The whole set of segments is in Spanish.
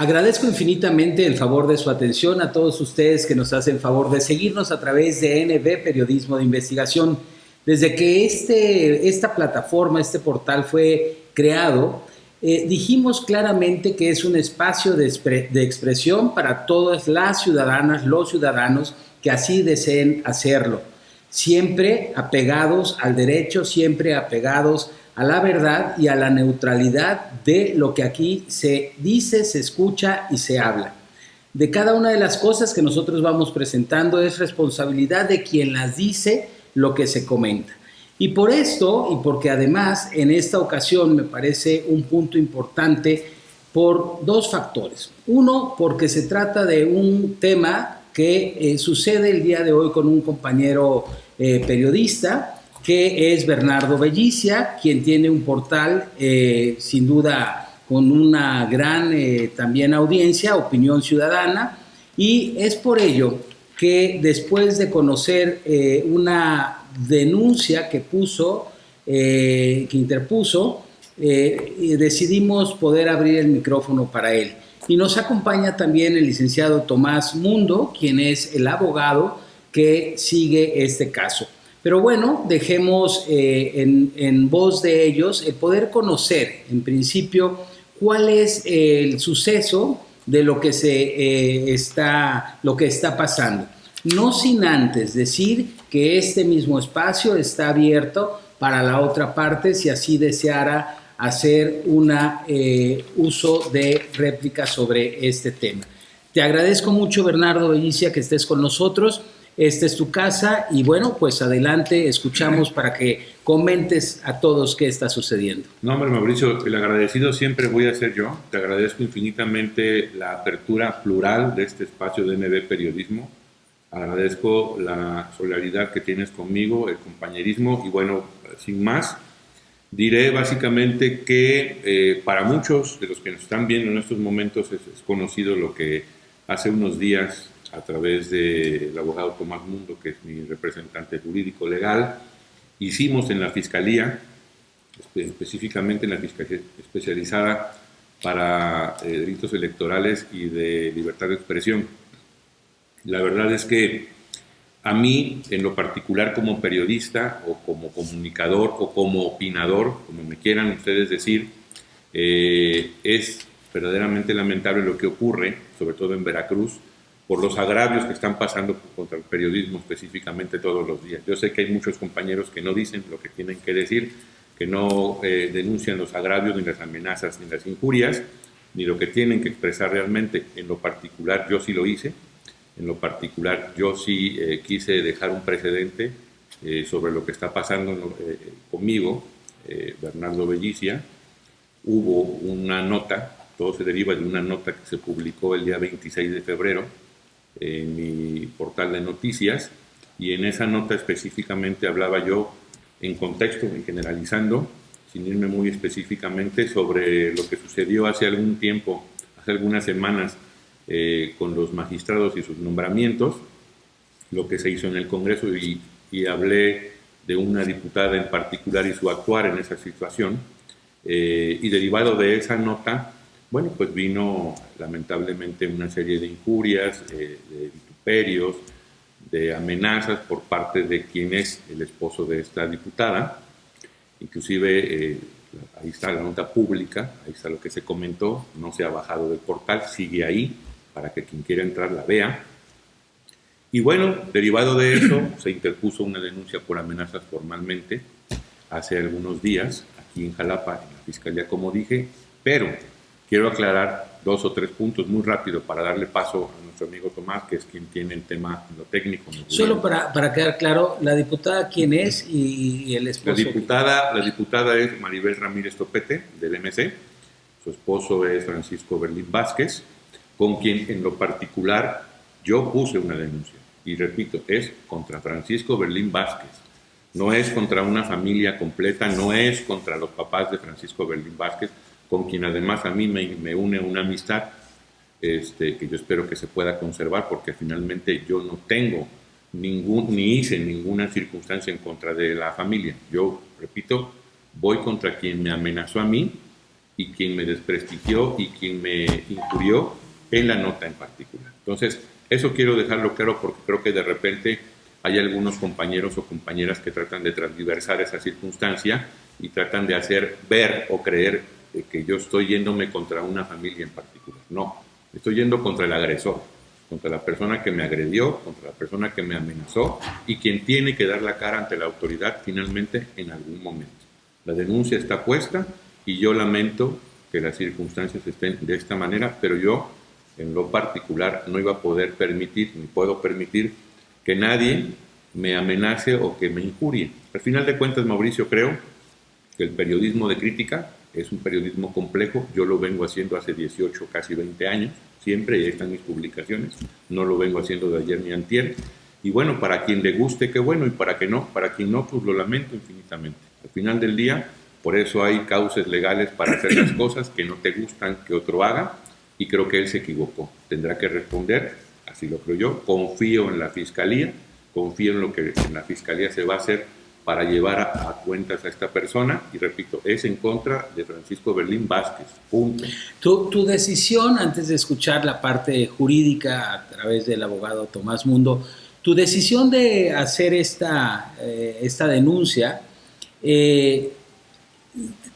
Agradezco infinitamente el favor de su atención a todos ustedes que nos hacen favor de seguirnos a través de NB Periodismo de Investigación. Desde que esta plataforma, este portal fue creado, dijimos claramente que es un espacio de expresión para todas las ciudadanas, los ciudadanos que así deseen hacerlo. Siempre apegados al derecho, siempre apegados a la verdad y a la neutralidad de lo que aquí se dice, se escucha y se habla. De cada una de las cosas que nosotros vamos presentando es responsabilidad de quien las dice lo que se comenta. Y por esto, y porque además en esta ocasión me parece un punto importante por dos factores. Uno, porque se trata de un tema que sucede el día de hoy con un compañero periodista, que es Bernardo Bellicia, quien tiene un portal sin duda con una gran también audiencia, Opinión Ciudadana, y es por ello que después de conocer una denuncia que interpuso, decidimos poder abrir el micrófono para él. Y nos acompaña también el licenciado Tomás Mundo, quien es el abogado que sigue este caso. Pero bueno, dejemos en voz de ellos el poder conocer, en principio, cuál es el suceso de lo que está pasando. No sin antes decir que este mismo espacio está abierto para la otra parte si así deseara hacer un uso de réplica sobre este tema. Te agradezco mucho, Bernardo Bellicia, que estés con nosotros. Esta es tu casa y bueno, pues adelante, escuchamos para que comentes a todos qué está sucediendo. No, hombre, Mauricio, el agradecido siempre voy a ser yo. Te agradezco infinitamente la apertura plural de este espacio de NB Periodismo. Agradezco la solidaridad que tienes conmigo, el compañerismo y bueno, sin más, diré básicamente que para muchos de los que nos están viendo en estos momentos es conocido lo que hace unos días a través del abogado Tomás Mundo, que es mi representante jurídico legal, hicimos en la Fiscalía, específicamente en la Fiscalía especializada para delitos electorales y de libertad de expresión. La verdad es que a mí, en lo particular como periodista o como comunicador o como opinador, como me quieran ustedes decir, es verdaderamente lamentable lo que ocurre, sobre todo en Veracruz, por los agravios que están pasando contra el periodismo específicamente todos los días. Yo sé que hay muchos compañeros que no dicen lo que tienen que decir, que no denuncian los agravios, ni las amenazas, ni las injurias, ni lo que tienen que expresar realmente. En lo particular, yo sí lo hice. En lo particular, yo sí quise dejar un precedente sobre lo que está pasando conmigo, Bernardo Bellicia. Hubo una nota, todo se deriva de una nota que se publicó el día 26 de febrero en mi portal de noticias, y en esa nota específicamente hablaba yo en contexto y generalizando, sin irme muy específicamente, sobre lo que sucedió hace algún tiempo, hace algunas semanas, con los magistrados y sus nombramientos, lo que se hizo en el Congreso, y hablé de una diputada en particular y su actuar en esa situación, y derivado de esa nota, bueno, pues vino lamentablemente una serie de injurias, de vituperios, de amenazas por parte de quien es el esposo de esta diputada. Inclusive ahí está la nota pública, ahí está lo que se comentó, no se ha bajado del portal, sigue ahí para que quien quiera entrar la vea. Y bueno, derivado de eso, se interpuso una denuncia por amenazas formalmente hace algunos días aquí en Jalapa, en la Fiscalía, como dije, pero quiero aclarar 2 o 3 puntos muy rápido para darle paso a nuestro amigo Tomás, que es quien tiene el tema en lo técnico. Solo para quedar claro, ¿la diputada quién es y el esposo? La diputada es Maribel Ramírez Topete, del MC. Su esposo es Francisco Berlín Vázquez, con quien en lo particular yo puse una denuncia. Y repito, es contra Francisco Berlín Vázquez. No es contra una familia completa, no es contra los papás de Francisco Berlín Vázquez, con quien además a mí me une una amistad que yo espero que se pueda conservar, porque finalmente yo no tengo ni hice ninguna circunstancia en contra de la familia. Yo, repito, voy contra quien me amenazó a mí y quien me desprestigió y quien me injurió en la nota en particular. Entonces, eso quiero dejarlo claro porque creo que de repente hay algunos compañeros o compañeras que tratan de transversar esa circunstancia y tratan de hacer ver o creer que yo estoy yéndome contra una familia en particular. No, estoy yendo contra el agresor, contra la persona que me agredió, contra la persona que me amenazó y quien tiene que dar la cara ante la autoridad finalmente en algún momento. La denuncia está puesta y yo lamento que las circunstancias estén de esta manera, pero yo en lo particular no iba a poder permitir, ni puedo permitir que nadie me amenace o que me injurie. Al final de cuentas, Mauricio, creo que el periodismo de crítica es un periodismo complejo. Yo lo vengo haciendo hace 18, casi 20 años, siempre, y ahí están mis publicaciones. No lo vengo haciendo de ayer ni antier. Y bueno, para quien le guste, qué bueno, y para quien no, pues lo lamento infinitamente. Al final del día, por eso hay causas legales para hacer las cosas que no te gustan que otro haga, y creo que él se equivocó. Tendrá que responder, así lo creo yo. Confío en la Fiscalía, confío en lo que en la Fiscalía se va a hacer para llevar a cuentas a esta persona, y repito, es en contra de Francisco Berlín Vázquez, punto. Tu decisión, antes de escuchar la parte jurídica a través del abogado Tomás Mundo, tu decisión de hacer esta denuncia,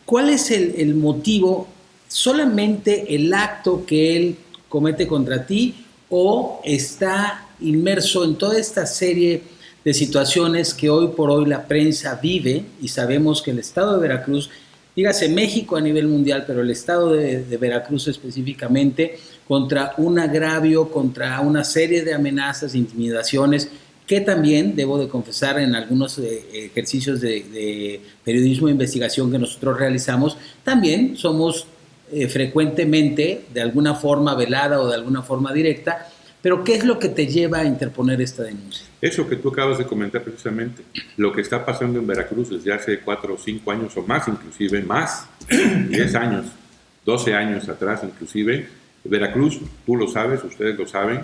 ¿cuál es el motivo? ¿Solamente el acto que él comete contra ti o está inmerso en toda esta serie de situaciones que hoy por hoy la prensa vive? Y sabemos que el estado de Veracruz, dígase México a nivel mundial, pero el estado de Veracruz específicamente, contra un agravio, contra una serie de amenazas, intimidaciones, que también, debo de confesar, en algunos ejercicios de periodismo de investigación que nosotros realizamos, también somos frecuentemente, de alguna forma velada o de alguna forma directa. Pero ¿qué es lo que te lleva a interponer esta denuncia? Eso que tú acabas de comentar precisamente, lo que está pasando en Veracruz desde hace 4 o 5 años o más, inclusive más, 10 años, 12 años atrás inclusive. Veracruz, tú lo sabes, ustedes lo saben,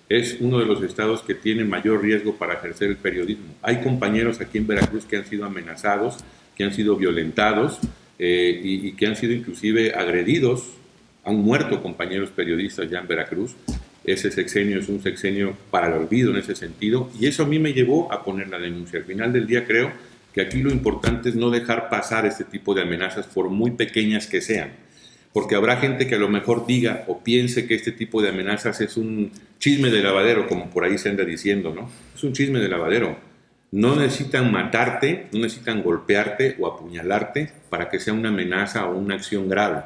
es uno de los estados que tiene mayor riesgo para ejercer el periodismo. Hay compañeros aquí en Veracruz que han sido amenazados, que han sido violentados y que han sido inclusive agredidos. Han muerto compañeros periodistas ya en Veracruz. Ese sexenio es un sexenio para el olvido en ese sentido, y eso a mí me llevó a poner la denuncia. Al final del día creo que aquí lo importante es no dejar pasar este tipo de amenazas, por muy pequeñas que sean, porque habrá gente que a lo mejor diga o piense que este tipo de amenazas es un chisme de lavadero, como por ahí se anda diciendo, ¿no? Es un chisme de lavadero. No necesitan matarte, no necesitan golpearte o apuñalarte para que sea una amenaza o una acción grave.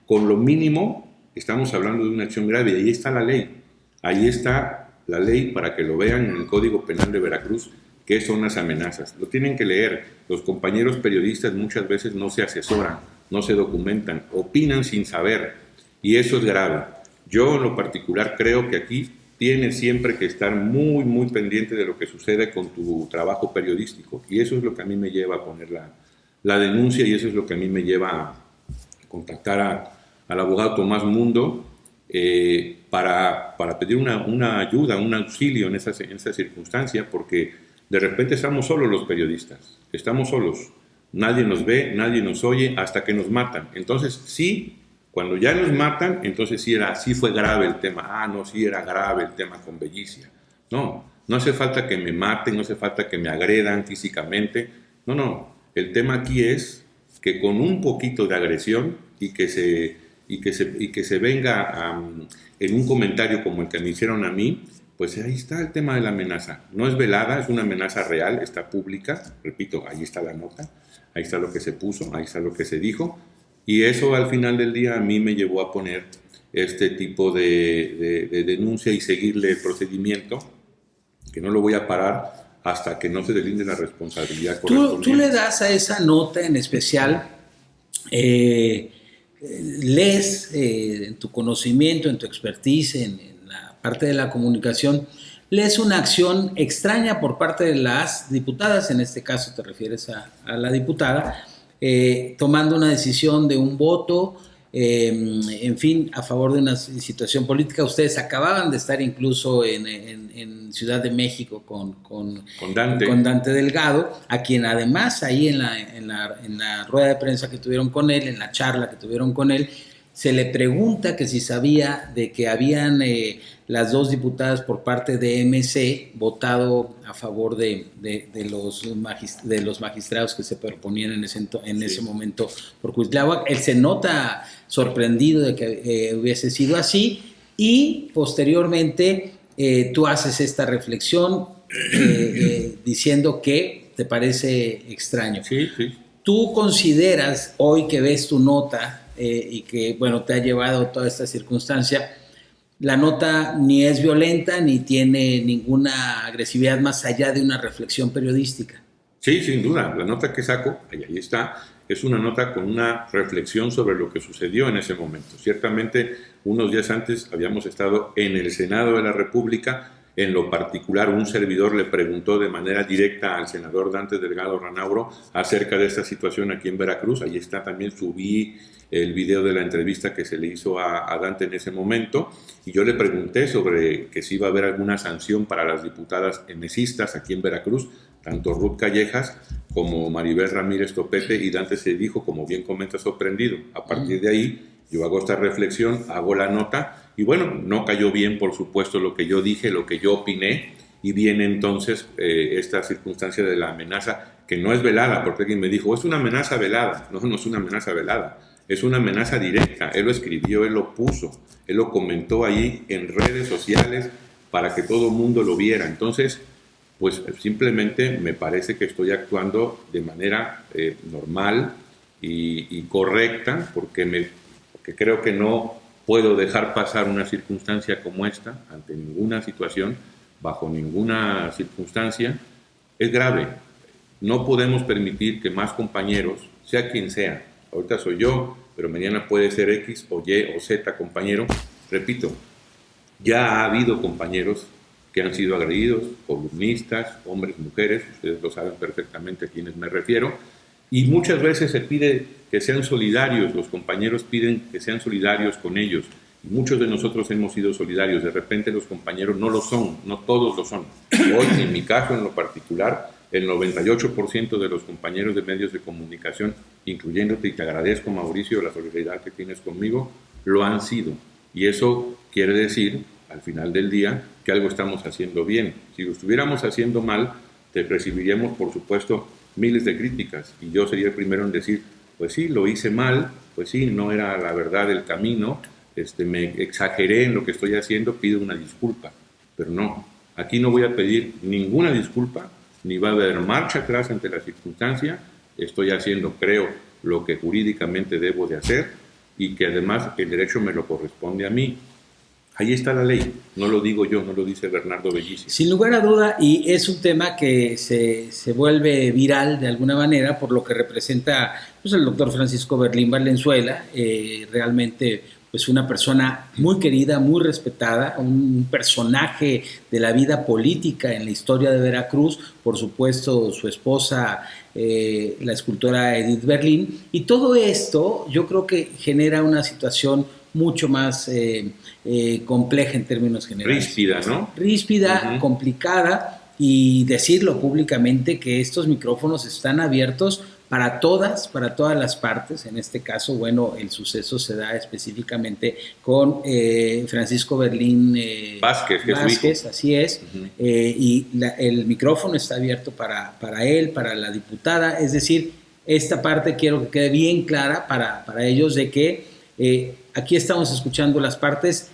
Con lo mínimo estamos hablando de una acción grave, y ahí está la ley. Ahí está la ley para que lo vean en el Código Penal de Veracruz, qué son las amenazas. Lo tienen que leer. Los compañeros periodistas muchas veces no se asesoran, no se documentan, opinan sin saber, y eso es grave. Yo en lo particular creo que aquí tienes siempre que estar muy, muy pendiente de lo que sucede con tu trabajo periodístico, y eso es lo que a mí me lleva a poner la denuncia, y eso es lo que a mí me lleva a contactar al abogado Tomás Mundo para pedir una ayuda, un auxilio en esa circunstancia, porque de repente estamos solos los periodistas, estamos solos, nadie nos ve, nadie nos oye hasta que nos matan. Entonces sí, cuando ya nos matan, entonces sí fue grave el tema. No, sí era grave el tema con Bellicia. No hace falta que me maten, no hace falta que me agredan físicamente, no, el tema aquí es que con un poquito de agresión y que se venga en un comentario como el que me hicieron a mí, pues ahí está el tema de la amenaza. No es velada, es una amenaza real, está pública, repito, ahí está la nota, ahí está lo que se puso, ahí está lo que se dijo, y eso al final del día a mí me llevó a poner este tipo de denuncia y seguirle el procedimiento, que no lo voy a parar hasta que no se deslinde la responsabilidad correspondiente. Tú le das a esa nota en especial, lees en tu conocimiento, en tu expertise, en la parte de la comunicación, lees una acción extraña por parte de las diputadas, en este caso te refieres a la diputada, tomando una decisión de un voto en fin, a favor de una situación política. Ustedes acababan de estar incluso en Ciudad de México con Dante Delgado, a quien además ahí en la rueda de prensa que tuvieron con él, en la charla que tuvieron con él, se le pregunta que si sabía de que habían las dos diputadas por parte de MC votado a favor de los magistrados que se proponían en ese momento por Cuitláhuac. Él se nota sorprendido de que hubiese sido así, y posteriormente tú haces esta reflexión diciendo que te parece extraño. Sí. ¿Tú consideras, hoy que ves tu nota, y que, bueno, te ha llevado toda esta circunstancia, la nota ni es violenta ni tiene ninguna agresividad más allá de una reflexión periodística? Sí, sin duda. La nota que saco, ahí está, es una nota con una reflexión sobre lo que sucedió en ese momento. Ciertamente, unos días antes habíamos estado en el Senado de la República. En lo particular, un servidor le preguntó de manera directa al senador Dante Delgado Ranauro acerca de esta situación aquí en Veracruz. Ahí está, también subí el video de la entrevista que se le hizo a Dante en ese momento, y yo le pregunté sobre que si iba a haber alguna sanción para las diputadas emesistas aquí en Veracruz, tanto Ruth Callejas como Maribel Ramírez Topete, y Dante se dijo, como bien comenta, sorprendido. A partir de ahí, yo hago esta reflexión, hago la nota, y bueno, no cayó bien, por supuesto, lo que yo dije, lo que yo opiné, y viene entonces esta circunstancia de la amenaza, que no es velada, porque alguien me dijo, es una amenaza velada. No es una amenaza velada, es una amenaza directa. Él lo escribió, él lo puso, él lo comentó ahí en redes sociales para que todo el mundo lo viera. Entonces, pues simplemente me parece que estoy actuando de manera normal y correcta, porque creo que no puedo dejar pasar una circunstancia como esta ante ninguna situación, bajo ninguna circunstancia. Es grave. No podemos permitir que más compañeros, sea quien sea, ahorita soy yo, pero mañana puede ser X o Y o Z compañero. Repito, ya ha habido compañeros que han sido agredidos, columnistas, hombres, mujeres, ustedes lo saben perfectamente a quienes me refiero, y muchas veces se pide que sean solidarios, los compañeros piden que sean solidarios con ellos, y muchos de nosotros hemos sido solidarios. De repente los compañeros no lo son, no todos lo son. Hoy, en mi caso en lo particular, el 98% de los compañeros de medios de comunicación, incluyéndote, y te agradezco, Mauricio, la solidaridad que tienes conmigo, lo han sido. Y eso quiere decir, al final del día, que algo estamos haciendo bien. Si lo estuviéramos haciendo mal, te recibiríamos, por supuesto, miles de críticas, y yo sería el primero en decir, pues sí, lo hice mal, pues sí, no era la verdad el camino, me exageré en lo que estoy haciendo, pido una disculpa. Pero no, aquí no voy a pedir ninguna disculpa, ni va a haber marcha atrás ante la circunstancia. Estoy haciendo, creo, lo que jurídicamente debo de hacer, y que además el derecho me lo corresponde a mí. Ahí está la ley, no lo digo yo, no lo dice Bernardo Bellici. Sin lugar a duda, y es un tema que se vuelve viral de alguna manera por lo que representa, pues, el doctor Francisco Berlín Valenzuela, realmente pues una persona muy querida, muy respetada, un personaje de la vida política en la historia de Veracruz, por supuesto su esposa, la escultora Edith Berlín, y todo esto yo creo que genera una situación mucho más compleja en términos generales. Ríspida, ¿no? Ríspida, complicada, y decirlo públicamente que estos micrófonos están abiertos para todas las partes. En este caso, bueno, el suceso se da específicamente con Francisco Berlín Vázquez, así es, y el micrófono está abierto para él, para la diputada. Es decir, esta parte quiero que quede bien clara para ellos, de que aquí estamos escuchando las partes,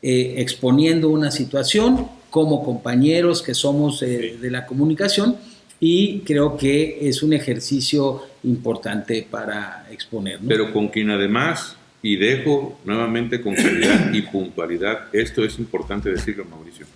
exponiendo una situación como compañeros que somos de la comunicación, y creo que es un ejercicio importante para exponer, ¿no? Pero con quien además, y dejo nuevamente con claridad y puntualidad, esto es importante decirlo, Mauricio,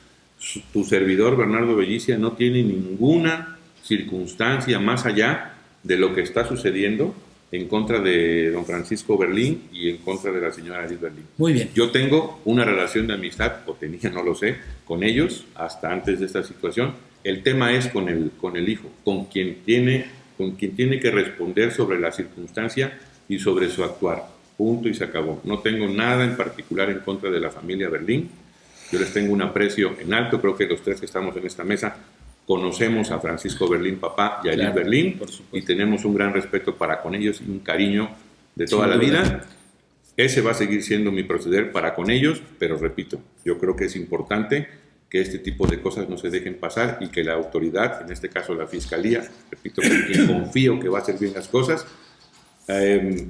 tu servidor Bernardo Bellici no tiene ninguna circunstancia más allá de lo que está sucediendo en contra de don Francisco Berlín y en contra de la señora Edith Berlín. Muy bien. Yo tengo una relación de amistad, o tenía, no lo sé, con ellos hasta antes de esta situación. El tema es con el hijo, con quien tiene que responder sobre la circunstancia y sobre su actuar. punto y se acabó. No tengo nada en particular en contra de la familia Berlín. Yo les tengo un aprecio en alto. Creo que los tres que estamos en esta mesa conocemos a Francisco Berlín papá y a Liz Berlín, y tenemos un gran respeto para con ellos y un cariño de toda la vida. Ese va a seguir siendo mi proceder para con ellos, pero repito, yo creo que es importante que este tipo de cosas no se dejen pasar y que la autoridad, en este caso la Fiscalía, repito, con quien confío que va a hacer bien las cosas,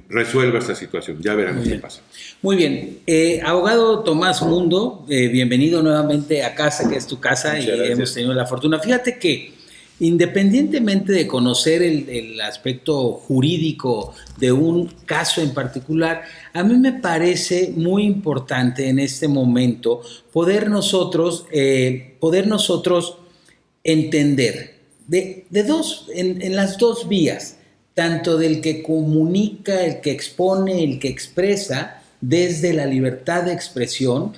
resuelva esta situación. Ya verán qué pasa. Muy bien. Abogado Tomás Mundo, bienvenido nuevamente a casa, que es tu casa. Muchas gracias. Hemos tenido la fortuna. Fíjate que independientemente de conocer el aspecto jurídico de un caso en particular, a mí me parece muy importante en este momento poder nosotros entender en las dos vías, tanto del que comunica, el que expone, el que expresa desde la libertad de expresión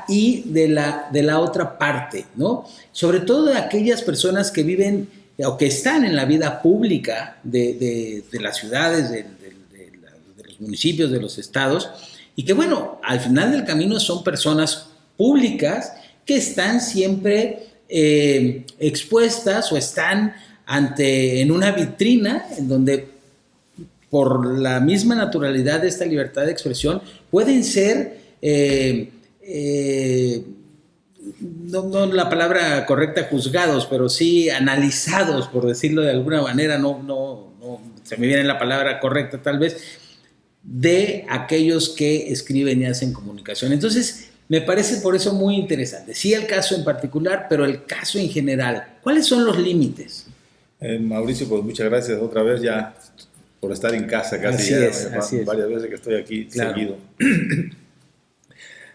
y de la otra parte, ¿no? Sobre todo de aquellas personas que viven o que están en la vida pública de las ciudades, de los municipios, de los estados, y que, bueno, al final del camino son personas públicas que están siempre expuestas o están en una vitrina en donde, por la misma naturalidad de esta libertad de expresión, pueden ser, no la palabra correcta juzgados, pero sí analizados, por decirlo de alguna manera, no se me viene la palabra correcta tal vez, de aquellos que escriben y hacen comunicación. Entonces, me parece por eso muy interesante. Sí el caso en particular, pero el caso en general. ¿Cuáles son los límites? Mauricio, pues muchas gracias otra vez ya por estar en casa casi. Así es. Varias veces que estoy aquí seguido.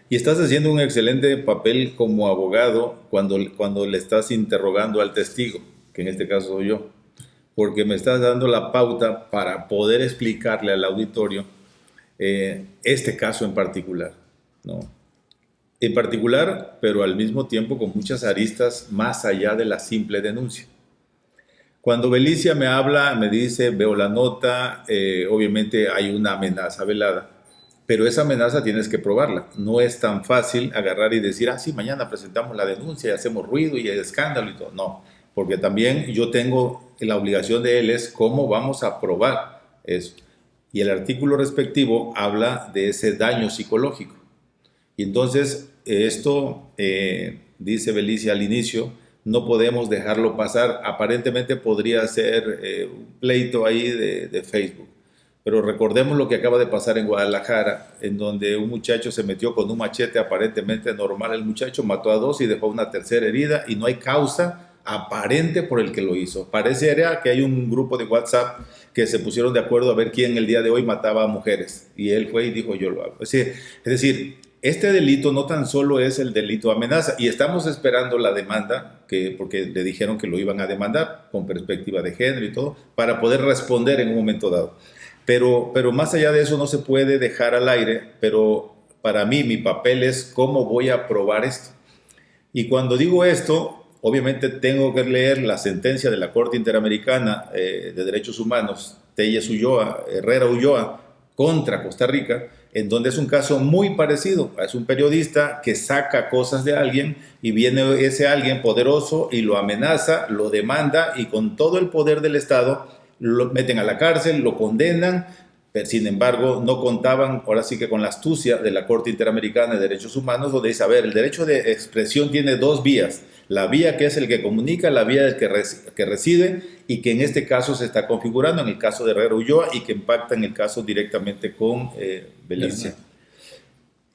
Y estás haciendo un excelente papel como abogado cuando le estás interrogando al testigo, que en este caso soy yo, porque me estás dando la pauta para poder explicarle al auditorio este caso en particular, ¿no? En particular, pero al mismo tiempo con muchas aristas más allá de la simple denuncia. Cuando Belicia me habla, me dice, veo la nota, obviamente hay una amenaza velada, pero esa amenaza tienes que probarla. No es tan fácil agarrar y decir, sí, mañana presentamos la denuncia y hacemos ruido y hay escándalo y todo. No, porque también yo tengo la obligación de él es cómo vamos a probar eso. Y el artículo respectivo habla de ese daño psicológico. Y entonces esto, dice Belicia al inicio, no podemos dejarlo pasar. Aparentemente podría ser un pleito ahí de Facebook. Pero recordemos lo que acaba de pasar en Guadalajara, en donde un muchacho se metió con un machete aparentemente normal. El muchacho mató a 2 y dejó una tercera herida y no hay causa aparente por el que lo hizo. Parecería que hay un grupo de WhatsApp que se pusieron de acuerdo a ver quién el día de hoy mataba a mujeres. Y él fue y dijo, yo lo hago. Es decir, este delito no tan solo es el delito de amenaza, y estamos esperando la demanda, porque le dijeron que lo iban a demandar con perspectiva de género y todo, para poder responder en un momento dado. Pero más allá de eso no se puede dejar al aire, pero para mí mi papel es cómo voy a probar esto. Y cuando digo esto, obviamente tengo que leer la sentencia de la Corte Interamericana de Derechos Humanos, Telles Ulloa, Herrera Ulloa, contra Costa Rica, en donde es un caso muy parecido. Es un periodista que saca cosas de alguien y viene ese alguien poderoso y lo amenaza, lo demanda, y con todo el poder del Estado lo meten a la cárcel, lo condenan, pero sin embargo no contaban ahora sí que con la astucia de la Corte Interamericana de Derechos Humanos, donde dice, a ver, el derecho de expresión tiene 2 vías, la vía que es el que comunica, la vía del que reside, y que en este caso se está configurando en el caso de Herrera Ulloa y que impacta en el caso directamente con Belicia.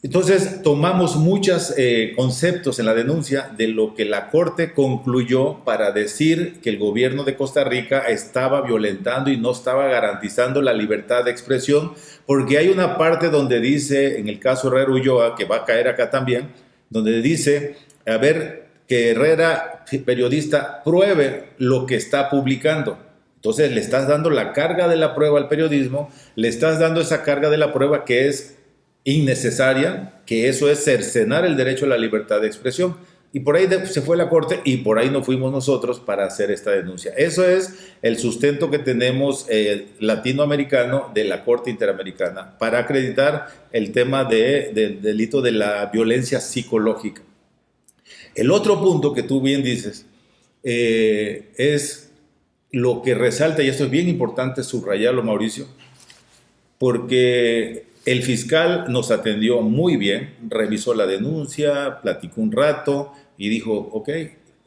Entonces tomamos muchos conceptos en la denuncia de lo que la Corte concluyó para decir que el gobierno de Costa Rica estaba violentando y no estaba garantizando la libertad de expresión, porque hay una parte donde dice, en el caso Herrera Ulloa, que va a caer acá también, donde dice, a ver, que Herrera, periodista, pruebe lo que está publicando. Entonces le estás dando la carga de la prueba al periodismo, le estás dando esa carga de la prueba que es innecesaria, que eso es cercenar el derecho a la libertad de expresión. Y por ahí se fue la corte y por ahí nos fuimos nosotros para hacer esta denuncia. Eso es el sustento que tenemos latinoamericano de la Corte Interamericana para acreditar el tema del delito de la violencia psicológica. El otro punto que tú bien dices es lo que resalta, y esto es bien importante subrayarlo, Mauricio, porque el fiscal nos atendió muy bien, revisó la denuncia, platicó un rato y dijo, ok,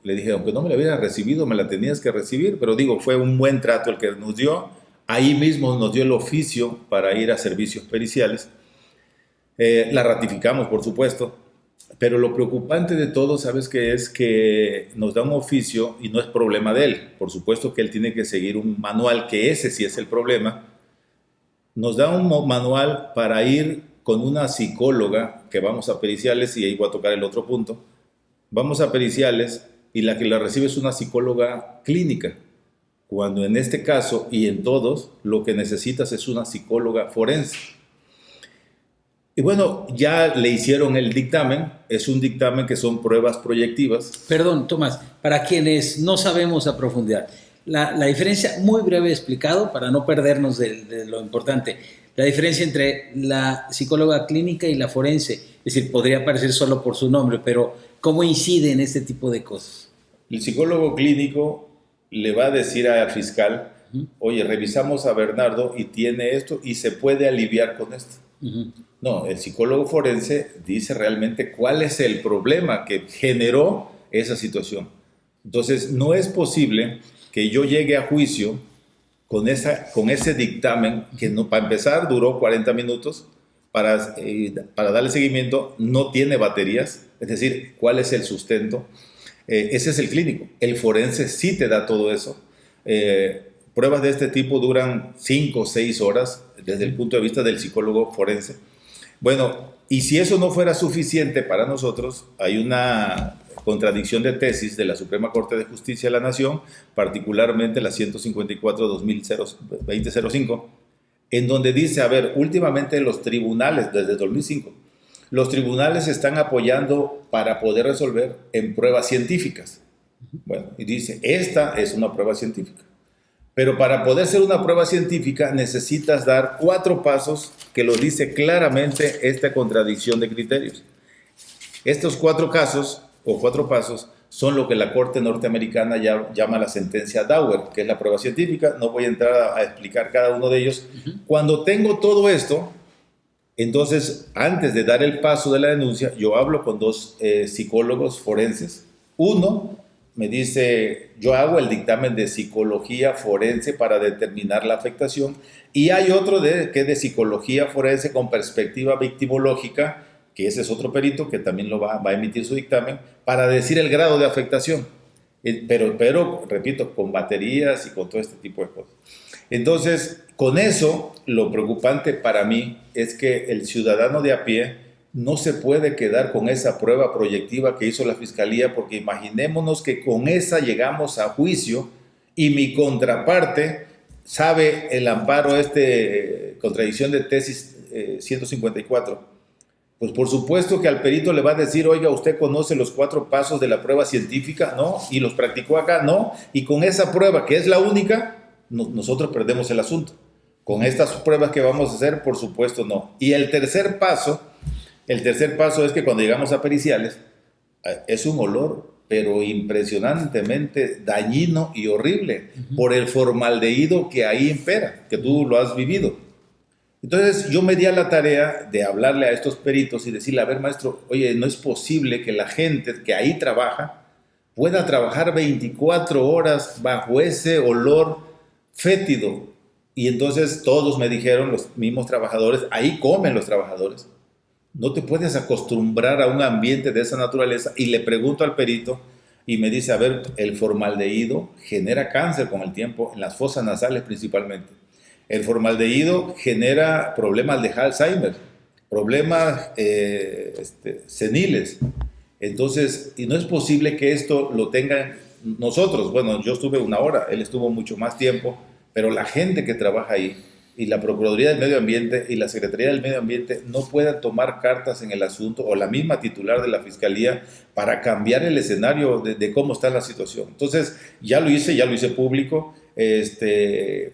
le dije, aunque no me la hubiera recibido, me la tenías que recibir, pero digo, fue un buen trato el que nos dio. Ahí mismo nos dio el oficio para ir a servicios periciales. La ratificamos, por supuesto, pero lo preocupante de todo, ¿sabes qué es? Que nos da un oficio y no es problema de él. Por supuesto que él tiene que seguir un manual, que ese sí es el problema. Nos da un manual para ir con una psicóloga, que vamos a periciales, y ahí voy a tocar el otro punto. Vamos a periciales y la que la recibe es una psicóloga clínica, cuando en este caso y en todos lo que necesitas es una psicóloga forense. Y bueno, ya le hicieron el dictamen, es un dictamen que son pruebas proyectivas. Perdón, Tomás, para quienes no sabemos a profundidad, la diferencia, muy breve explicado, para no perdernos de lo importante, la diferencia entre la psicóloga clínica y la forense, es decir, podría parecer solo por su nombre, pero ¿cómo incide en este tipo de cosas? El psicólogo clínico le va a decir al fiscal, oye, revisamos a Bernardo y tiene esto y se puede aliviar con esto. No, el psicólogo forense dice realmente cuál es el problema que generó esa situación. Entonces, no es posible que yo llegue a juicio con ese dictamen que no, para empezar duró 40 minutos, para darle seguimiento no tiene baterías, es decir, ¿cuál es el sustento? Ese es el clínico. El forense sí te da todo eso. Pruebas de este tipo duran 5 o 6 horas desde el punto de vista del psicólogo forense. Bueno, y si eso no fuera suficiente para nosotros, hay una contradicción de tesis de la Suprema Corte de Justicia de la Nación, particularmente la 154-2005, en donde dice, a ver, últimamente los tribunales, desde 2005, los tribunales están apoyando para poder resolver en pruebas científicas. Bueno, y dice, esta es una prueba científica. Pero para poder ser una prueba científica necesitas dar 4 pasos que lo dice claramente esta contradicción de criterios. Estos 4 casos o 4 pasos son lo que la Corte norteamericana llama la sentencia Dauer, que es la prueba científica. No voy a entrar a explicar cada uno de ellos. Cuando tengo todo esto, entonces antes de dar el paso de la denuncia, yo hablo con 2 psicólogos forenses. Uno me dice, yo hago el dictamen de psicología forense para determinar la afectación, y hay otro que es de psicología forense con perspectiva victimológica, que ese es otro perito que también lo va a emitir su dictamen, para decir el grado de afectación, pero repito, con baterías y con todo este tipo de cosas. Entonces, con eso, lo preocupante para mí es que el ciudadano de a pie no se puede quedar con esa prueba proyectiva que hizo la Fiscalía, porque imaginémonos que con esa llegamos a juicio y mi contraparte sabe el amparo, contradicción de tesis 154. Pues por supuesto que al perito le va a decir, oiga, ¿usted conoce los 4 pasos de la prueba científica? No, y los practicó acá, no, y con esa prueba, que es la única, nosotros perdemos el asunto. Con estas pruebas que vamos a hacer, por supuesto no. Y el tercer paso es que cuando llegamos a periciales, es un olor, pero impresionantemente dañino y horrible, por el formaldehído que ahí impera, que tú lo has vivido. Entonces yo me di a la tarea de hablarle a estos peritos y decirle, a ver, maestro, oye, no es posible que la gente que ahí trabaja pueda trabajar 24 horas bajo ese olor fétido. Y entonces todos me dijeron, los mismos trabajadores, ahí comen los trabajadores. No te puedes acostumbrar a un ambiente de esa naturaleza. Y le pregunto al perito y me dice, a ver, el formaldehído genera cáncer con el tiempo, en las fosas nasales principalmente. El formaldehído genera problemas de Alzheimer, problemas seniles. Entonces, y no es posible que esto lo tengan nosotros. Bueno, yo estuve 1 hora, él estuvo mucho más tiempo, pero la gente que trabaja ahí y la Procuraduría del Medio Ambiente y la Secretaría del Medio Ambiente no puedan tomar cartas en el asunto, o la misma titular de la Fiscalía, para cambiar el escenario de cómo está la situación. Entonces, ya lo hice público,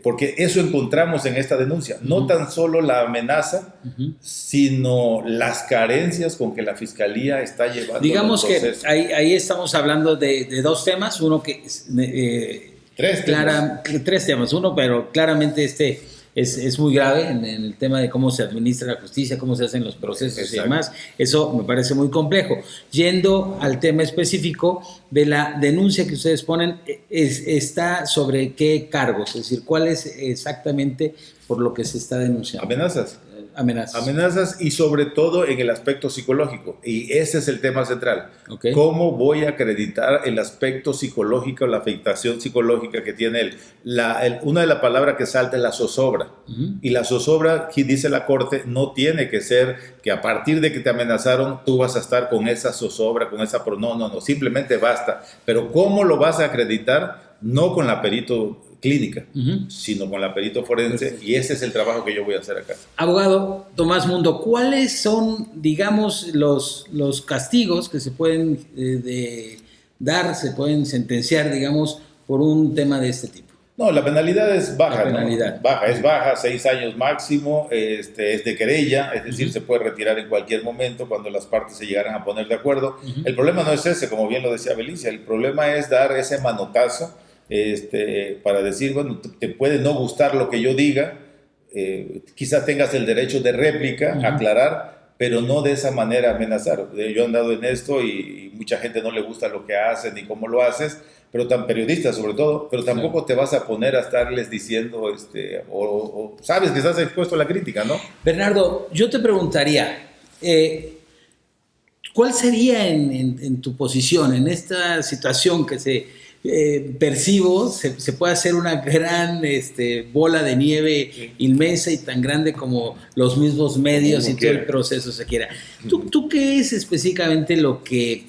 porque eso encontramos en esta denuncia, no tan solo la amenaza, sino las carencias con que la Fiscalía está llevando. Digamos que ahí estamos hablando de dos temas, uno que... tres temas, uno, pero claramente es muy grave en el tema de cómo se administra la justicia, cómo se hacen los procesos. Exacto. Y demás. Eso me parece muy complejo. Yendo al tema específico de la denuncia que ustedes ponen, está sobre qué cargos, es decir, cuál es exactamente por lo que se está denunciando. Amenazas y sobre todo en el aspecto psicológico, y ese es el tema central. Okay. ¿Cómo voy a acreditar el aspecto psicológico, la afectación psicológica que tiene él? Una de las palabras que salta es la zozobra, y la zozobra, aquí dice la Corte, no tiene que ser que a partir de que te amenazaron tú vas a estar con esa zozobra, con esa... No, simplemente basta. Pero ¿cómo lo vas a acreditar? No con la perito clínica, sino con la perito forense, y ese es el trabajo que yo voy a hacer acá. Abogado Tomás Mundo, ¿cuáles son, digamos, los castigos que se pueden se pueden sentenciar, digamos, por un tema de este tipo? No, la penalidad es baja. Es baja, 6 años máximo, es de querella, es decir, se puede retirar en cualquier momento cuando las partes se llegaran a poner de acuerdo. El problema no es ese, como bien lo decía Belicia, el problema es dar ese manotazo, para decir, bueno, te puede no gustar lo que yo diga, quizás tengas el derecho de réplica, aclarar, pero no de esa manera amenazar. Yo he andado en esto y mucha gente no le gusta lo que haces ni cómo lo haces, pero periodistas sobre todo, pero tampoco te vas a poner a estarles diciendo, o sabes que estás expuesto a la crítica, ¿no? Bernardo, yo te preguntaría, ¿cuál sería en tu posición, en esta situación que percibo, se puede hacer una gran bola de nieve inmensa y tan grande como los mismos medios y todo el proceso se quiera? ¿Tú qué es específicamente lo que...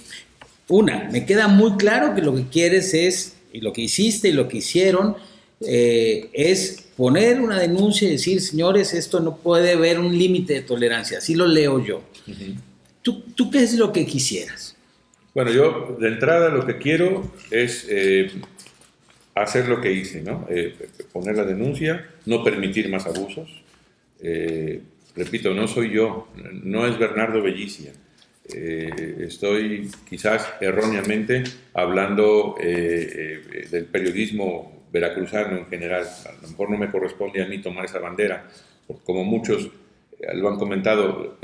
me queda muy claro que lo que quieres es, y lo que hiciste y lo que hicieron, es poner una denuncia y decir, señores, esto no puede haber un límite de tolerancia, así lo leo yo. ¿Tú qué es lo que quisieras? Bueno, yo de entrada lo que quiero es hacer lo que hice, ¿no? Poner la denuncia, no permitir más abusos. Repito, no soy yo, no es Bernardo Bellicia. Estoy quizás erróneamente hablando del periodismo veracruzano en general. A lo mejor no me corresponde a mí tomar esa bandera, porque como muchos lo han comentado,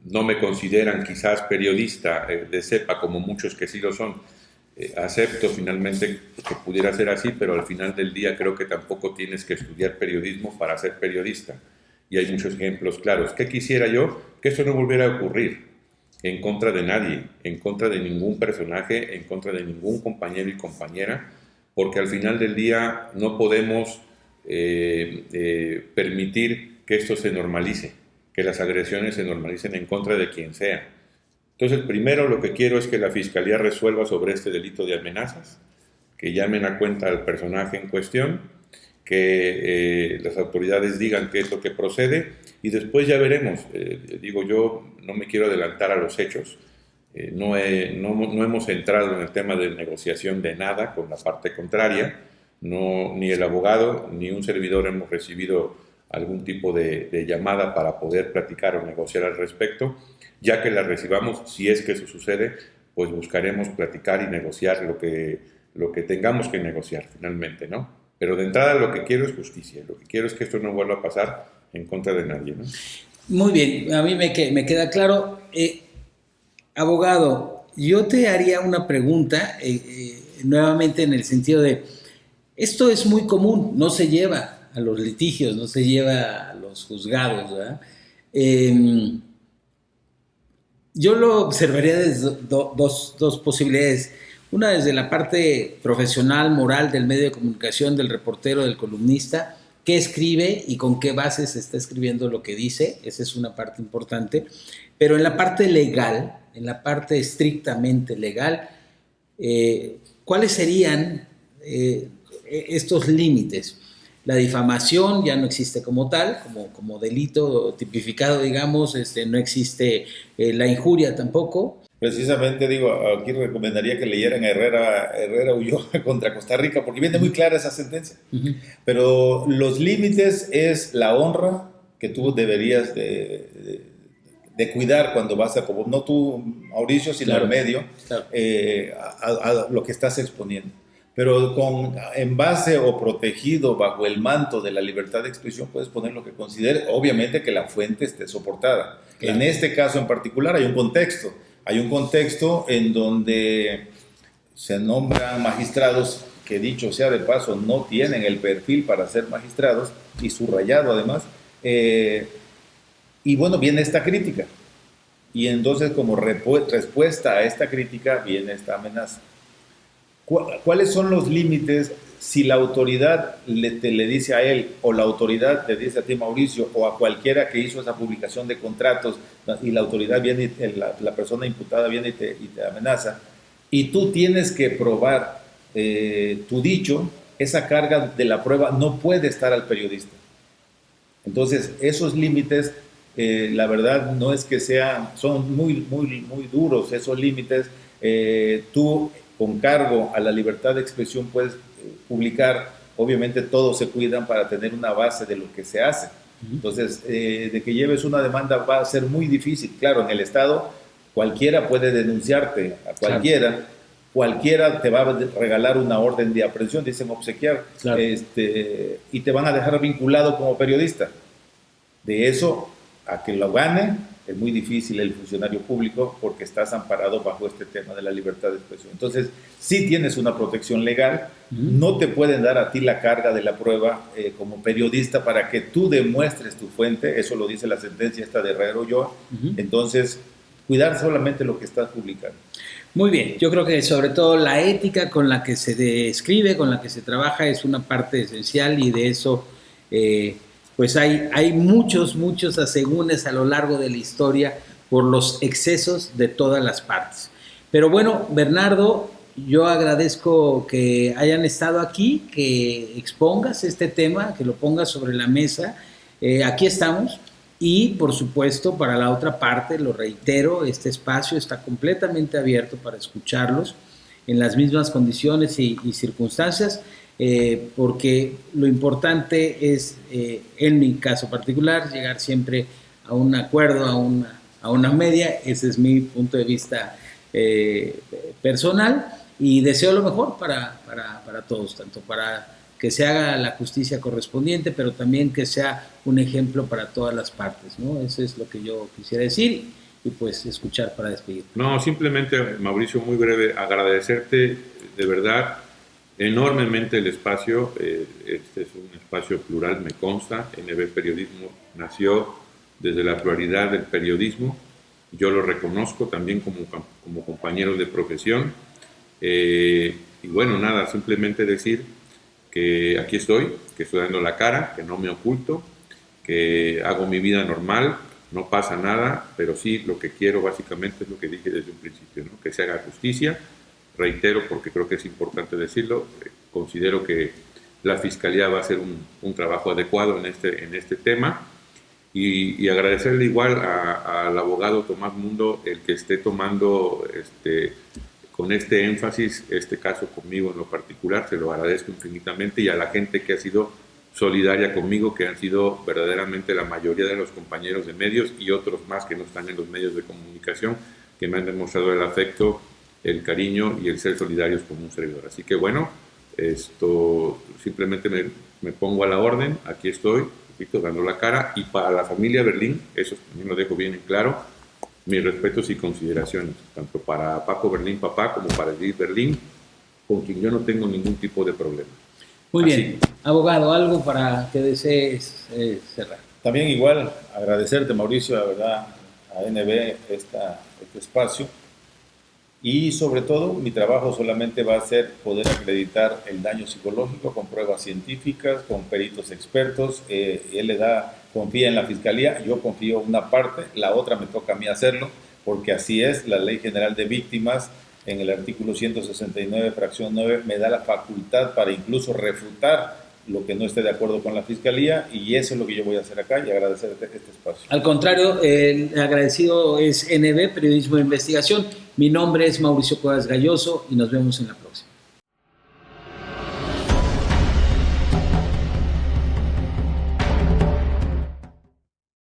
no me consideran quizás periodista de cepa, como muchos que sí lo son. Acepto finalmente que pudiera ser así, pero al final del día creo que tampoco tienes que estudiar periodismo para ser periodista. Y hay muchos ejemplos claros. ¿Qué quisiera yo? Que eso no volviera a ocurrir en contra de nadie, en contra de ningún personaje, en contra de ningún compañero y compañera, porque al final del día no podemos permitir que esto se normalice, que las agresiones se normalicen en contra de quien sea. Entonces, primero lo que quiero es que la Fiscalía resuelva sobre este delito de amenazas, que llamen a cuenta al personaje en cuestión, que las autoridades digan qué es lo que procede, y después ya veremos. Yo no me quiero adelantar a los hechos. No hemos entrado en el tema de negociación de nada con la parte contraria. Ni el abogado ni un servidor hemos recibido algún tipo de llamada para poder platicar o negociar al respecto. Ya que la recibamos, si es que eso sucede, pues buscaremos platicar y negociar lo que tengamos que negociar finalmente, ¿no? Pero de entrada lo que quiero es justicia, lo que quiero es que esto no vuelva a pasar en contra de nadie, ¿no? Muy bien, a mí me queda claro. Abogado, yo te haría una pregunta, nuevamente en el sentido de, esto es muy común, no se lleva a los litigios, no se lleva a los juzgados, ¿verdad? Yo lo observaría desde dos posibilidades. Una desde la parte profesional, moral del medio de comunicación, del reportero, del columnista, qué escribe y con qué bases está escribiendo lo que dice, esa es una parte importante. Pero en la parte legal, en la parte estrictamente legal, ¿cuáles serían estos límites? La difamación ya no existe como tal, como delito tipificado, digamos, no existe la injuria tampoco. Precisamente, digo, aquí recomendaría que leyeran a Herrera Ulloa contra Costa Rica, porque viene muy clara esa sentencia. Uh-huh. Pero los límites es la honra que tú deberías de cuidar cuando vas a, como no tú, Mauricio, sino Claro, al medio, claro. a lo que estás exponiendo. Pero en base o protegido bajo el manto de la libertad de expresión puedes poner lo que consideres, obviamente que la fuente esté soportada. Claro. En este caso en particular hay un contexto en donde se nombran magistrados que, dicho sea de paso, no tienen el perfil para ser magistrados, y subrayado además, y bueno, viene esta crítica, y entonces como respuesta a esta crítica viene esta amenaza. ¿Cuáles son los límites si la autoridad le dice a él, o la autoridad le dice a ti, Mauricio, o a cualquiera que hizo esa publicación de contratos, y la autoridad viene, la persona imputada viene y te amenaza, y tú tienes que probar tu dicho? Esa carga de la prueba no puede estar al periodista. Entonces, esos límites, la verdad, no es que son muy, muy, muy duros esos límites. Tú, con cargo a la libertad de expresión, puedes publicar. Obviamente todos se cuidan para tener una base de lo que se hace. Entonces, de que lleves una demanda va a ser muy difícil. Claro, en el Estado cualquiera puede denunciarte, a cualquiera. Claro. Cualquiera te va a regalar una orden de aprehensión, dicen obsequiar, claro. Y te van a dejar vinculado como periodista. De eso a que lo gane es muy difícil el funcionario público, porque estás amparado bajo este tema de la libertad de expresión. Entonces, sí tienes una protección legal, no te pueden dar a ti la carga de la prueba como periodista para que tú demuestres tu fuente, eso lo dice la sentencia esta de Herrera Ulloa. Entonces, cuidar solamente lo que estás publicando. Muy bien, yo creo que sobre todo la ética con la que se describe, con la que se trabaja, es una parte esencial, y de eso pues hay muchos asegúnes a lo largo de la historia por los excesos de todas las partes. Pero bueno, Bernardo, yo agradezco que hayan estado aquí, que expongas este tema, que lo pongas sobre la mesa. Aquí estamos. Y, por supuesto, para la otra parte, lo reitero, este espacio está completamente abierto para escucharlos en las mismas condiciones y circunstancias, porque lo importante es, en mi caso particular, llegar siempre a un acuerdo, a una media. Ese es mi punto de vista personal, y deseo lo mejor para todos, tanto para que se haga la justicia correspondiente, pero también que sea un ejemplo para todas las partes, ¿no? Eso es lo que yo quisiera decir, y pues escuchar para despedir. No, simplemente, Mauricio, muy breve, agradecerte de verdad enormemente el espacio. Este es un espacio plural, me consta. NB Periodismo nació desde la pluralidad del periodismo. Yo lo reconozco también como compañero de profesión. Y bueno, nada, simplemente decir que aquí estoy, que estoy dando la cara, que no me oculto, que hago mi vida normal, no pasa nada, pero sí lo que quiero básicamente es lo que dije desde un principio, ¿no? Que se haga justicia. Reitero, porque creo que es importante decirlo, considero que la Fiscalía va a hacer un trabajo adecuado en este tema, y agradecerle igual al abogado Tomás Mundo el que esté tomando con este énfasis este caso conmigo en lo particular. Se lo agradezco infinitamente, y a la gente que ha sido solidaria conmigo, que han sido verdaderamente la mayoría de los compañeros de medios y otros más que no están en los medios de comunicación, que me han demostrado el afecto, el cariño y el ser solidarios con un servidor. Así que bueno, simplemente me pongo a la orden, aquí estoy, repito, dando la cara. Y para la familia Berlín, eso también lo dejo bien en claro, mis respetos y consideraciones, tanto para Paco Berlín papá como para Edith Berlín, con quien yo no tengo ningún tipo de problema. Muy bien. Abogado, ¿algo para que desees cerrar? También igual agradecerte, Mauricio, la verdad, a NB este espacio, y sobre todo mi trabajo solamente va a ser poder acreditar el daño psicológico con pruebas científicas, con peritos expertos. Él confía en la Fiscalía, yo confío en una parte, la otra me toca a mí hacerlo, porque así es la Ley General de Víctimas. En el artículo 169, fracción 9, me da la facultad para incluso refutar lo que no esté de acuerdo con la Fiscalía, y eso es lo que yo voy a hacer acá y agradecerte este espacio. Al contrario, el agradecido es NB, Periodismo de Investigación. Mi nombre es Mauricio Cuevas Galloso y nos vemos en la próxima.